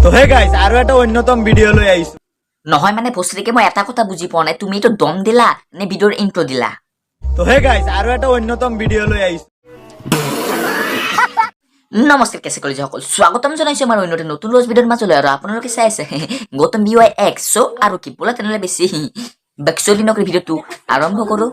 তো hey guys আৰু এটা অন্যতম ভিডিও লৈ আহিছো নহয় মানে ভস্ত্ৰীকে মই এটা কথা বুজি পোৱা নাই, তুমি এইটো দম দিলা নে ভিডিঅ'ৰ ইন্ট্ৰ দিলা? তো হে গাইস আৰু এটা অন্যতম ভিডিও লৈ আহিছো নমস্কাৰ কেছে কলেজসকল, স্বাগতম জনাইছো আমাৰ অন্য এটা নতুন ৰজ ভিডিঅ'ৰ মাজলৈ। আৰু আপোনালোকে চাই আছে গৌতম BY X। আৰু কি বোলা তেনেহ'লে বেছি বাকচলি নকৰি ভিডিঅ'টো আৰম্ভ কৰো।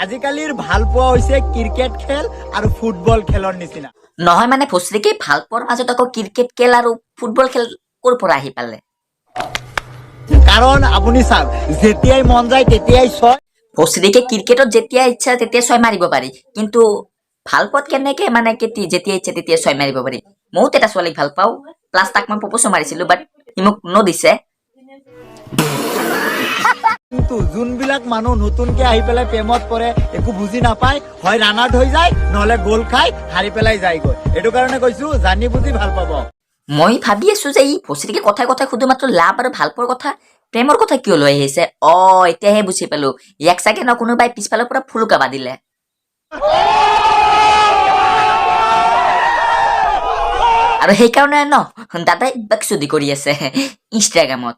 আজিকালিৰ ভাল পোৱা হৈছে ক্ৰিকেট খেল আৰু ফুটবল খেলৰ নিচিনা। নহয় মানে ভস্ত্ৰীকে ভাল পোৱাৰ মাজত আকৌ ক্ৰিকেট খেল আৰু ফুটবল খেল ক'ৰ পৰা আহি পালে? কাৰণ আপুনি চাওক, যেতিয়াই মন যায় তেতিয়াই ছয়। ভস্ত্ৰীকে ক্ৰিকেটত যেতিয়া ইচ্ছা তেতিয়া ছয় মাৰিব পাৰি, কিন্তু ভাল পোৱাত কেনেকে মানে যেতিয়া ইচ্ছা তেতিয়া ছয় মাৰিব পাৰি? ময়ো এটা ছোৱালীক ভাল পাওঁ, প্লাছ তাক মই প্ৰপ'জো মাৰিছিলো, বাট সি মোক নদিছে। কিন্তু যোনবিলাক মানুহ নতুনকে আহি পেলাই প্ৰেমত পৰে, একো বুজি নাপায়, হয় ৰান আউট হৈ যায় নহলে গ'ল খাই হাৰি পেলাই যায়গৈ। এইটো কাৰণে কৈছো জানি বুজি ভাল পাব। মই ভাবি আছো যে ই ভস্ত্ৰীকে কথাই কথাই শুধু মাত্ৰ লাভ আৰু ভাল পোৱাৰ কথা, প্ৰেমৰ কথা কিয় লৈ আহিছে? এতিয়াহে বুজি পালো, ইয়াক চাগে ন কোনোবাই পিছফালৰ পৰা ফুলুকা বাদিলে। আৰু সেইকাৰণে ন দাদাই বাকচুদি কৰি আছে ইনষ্টাগ্ৰামত।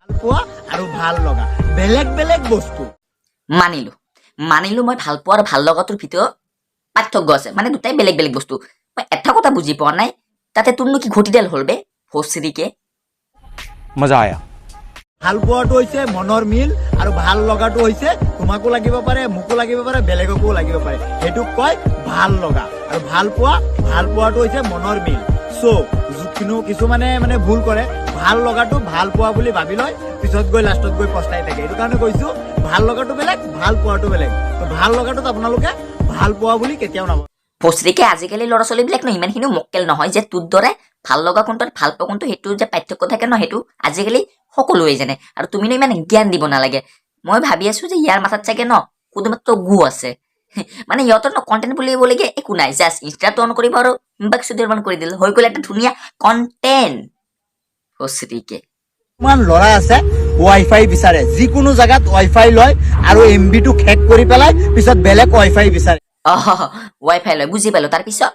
ভাল পোৱা আৰু ভাল লগা বেলেগ বেলেগ বস্তু। মানিলো মই ভাল পোৱা আৰু ভাল লগাটোৰ ভিতৰত পাৰ্থক্য আছে, মানে দুটাই বেলেগ বেলেগ বস্তু। মই এটা কথা বুজি পোৱা নাই, তাতে তোৰনো কি ঘটিডাল হ'ল বে ভস্ত্ৰীকে? মজা আয়া। ভাল পোৱাটো হৈছে মনৰ মিল আৰু ভাল লগাটো হৈছে তোমাকো লাগিব পাৰে, মোকো লাগিব পাৰে, বেলেগকো লাগিব পাৰে। সেইটোক কয় ভাল লগা। আৰু ভাল পোৱাটো হৈছে মনৰ মিল। কিছুমানে মানে ভুল কৰে, ভাল লগাটো ভাল পোৱা বুলি ভাবি লয়, পিছত গৈ লাষ্টত গৈ পস্তাই থাকে। এইটো কাৰণে কৈছো ভাল লগাটো বেলেগ, ভাল পোৱাটো বেলেগ। তো ভাল লগাটোত আপোনালোকে ভাল পোৱা বুলি কেতিয়াও নাভাবে। ভস্ত্ৰীকে আজিকালি ল'ৰা ছোৱালীবিলাক ন ইমানখিনিও মক্কেল নহয় যে তোৰ দৰে ভাল লগা কোনটো ভাল পোৱা কোনটো সেইটো যে পাৰ্থক্য থাকে ন, সেইটো আজিকালি সকলোৱে জানে। আৰু তুমি ন ইমান জ্ঞান দিব নালাগে। মই ভাবি আছো যে ইয়াৰ মাথাত চাগে ন শুধুমাত্ৰ গু আছে। মানে ইহঁতৰ ন কণ্টেণ্ট বুলিবলগীয়া একো নাই, জাষ্ট ইনষ্টাটো অন কৰিব আৰু বাকচুদি অন কৰি দিলে হৈ গ'ল এটা ধুনীয়া কণ্টেণ্ট। ভস্ত্ৰীকে কিছুমান ল'ৰা আছে ৱাইফাই বিচাৰে, যিকোনো জাগাত ৱাইফাই লয় আৰু MB টো হেক কৰি পেলাই পিছত বেলেগ ৱাইফাই বিচাৰে। ৱাইফাই লয়, বুজি পালো। তাৰপিছত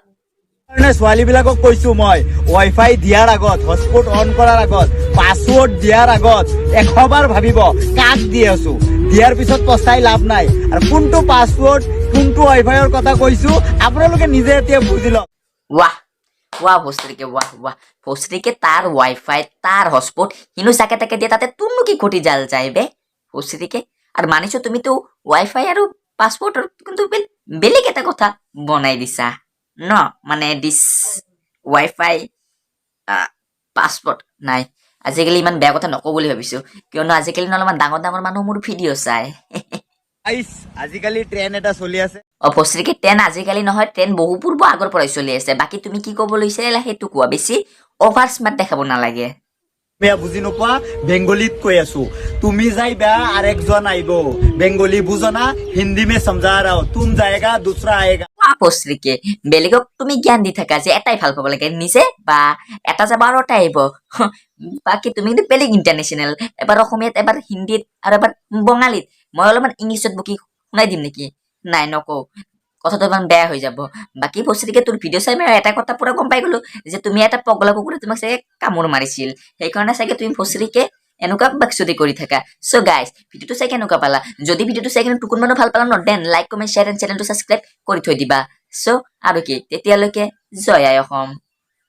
ছোৱালী বিলাকক কৈছো মই, ৱাইফাই দিয়াৰ আগত, হটস্পট অন কৰাৰ আগত, পাছৱৰ্ড দিয়াৰ আগত 100 বাৰ ভাবিব কাক দি আছো। দিয়াৰ পিছত পস্তাই লাভ নাই। আৰু কোনটো পাছৱৰ্ড কোনটো ৱাইফাইৰ কথা কৈছো আপোনালোকে নিজে এতিয়া বুজি লওক। ৱাহ ভস্ত্ৰীকে তাৰ ৱাইফাই তাৰ হটস্পট কিন্তু চাকে তাকে দিয়ে, তাতে তোৰনো কি ঘটি জাল যায় বে ভস্ত্ৰীকে? আৰু মানিছো তুমিতো ৱাইফাই আৰু পাছপৰ্টৰ কিন্তু বেলেগ এটা কথা বনাই দিছা ন, মানে দিছ ৱাইফাই পাছপৰ্ট নাই। আজিকালি ইমান বেয়া কথা নকওঁ বুলি ভাবিছো, কিয়নো আজিকালি অলপমান ডাঙৰ ডাঙৰ মানুহ মোৰ ভিডিঅ' চাই। আজিকালি ট্ৰেণ্ড এটা চলি আছে। ভস্ত্ৰীকে ট্ৰেণ্ড আজিকালি নহয়, ট্ৰেণ্ড বহু পূৰ্ব আগৰ পৰাই চলি আছে। বাকী তুমি কি ক'ব লৈছিলা সেইটো কোৱা, বেছি অভাৰ স্মাৰ্ট দেখাব নালাগে। বেয়া বুজি নোপোৱা, বেংগলীত কৈ আছো। তুমি যাই বেয়া আরেকজন আইব, বেংগলী বুঝো না, হিন্দি মে সমঝা रहा हूं, तुम जाएगा दूसरा आएगा। ভস্ত্ৰীকে বেলেগক তুমি জ্ঞান দি থাকা যে এটাই ভাল পাব লাগে, নিজে বা এটা যাব আৰু এটা আহিব। বাকী তুমি কিন্তু বেলেগ ইণ্টাৰনেশ্যনেল, এবাৰ অসমীয়াত এবাৰ হিন্দীত আৰু এবাৰ বঙালীত। মই অলপমান ইংলিছত বকি শুনাই দিম নেকি? নাই নকওঁ, কথাটো ইমান বেয়া হৈ যাব। বাকী ভস্ত্ৰীকে তোৰ ভিডিঅ' চাই মই এটা কথা পুৰা গম পাই গলো যে তুমি এটা পগলা কুকুৰে তোমাক চাগে কামোৰ মাৰিছিল, সেইকাৰণে চাগে তুমি ভস্ত্ৰীকে এনেকুৱা বাকচুদি কৰি থাকা। চ' গাইজ ভিডিঅ'টো চাই কেনেকুৱা পালা? যদি ভিডিঅ'টো চাই কিন্তু টুকুৰ মানুহ ভাল পালা ন, then like comment share and চেনেলটো ছাবস্ক্ৰাইব কৰি থৈ দিবা। চ' আৰু কি তেতিয়ালৈকে জয় আই অসম।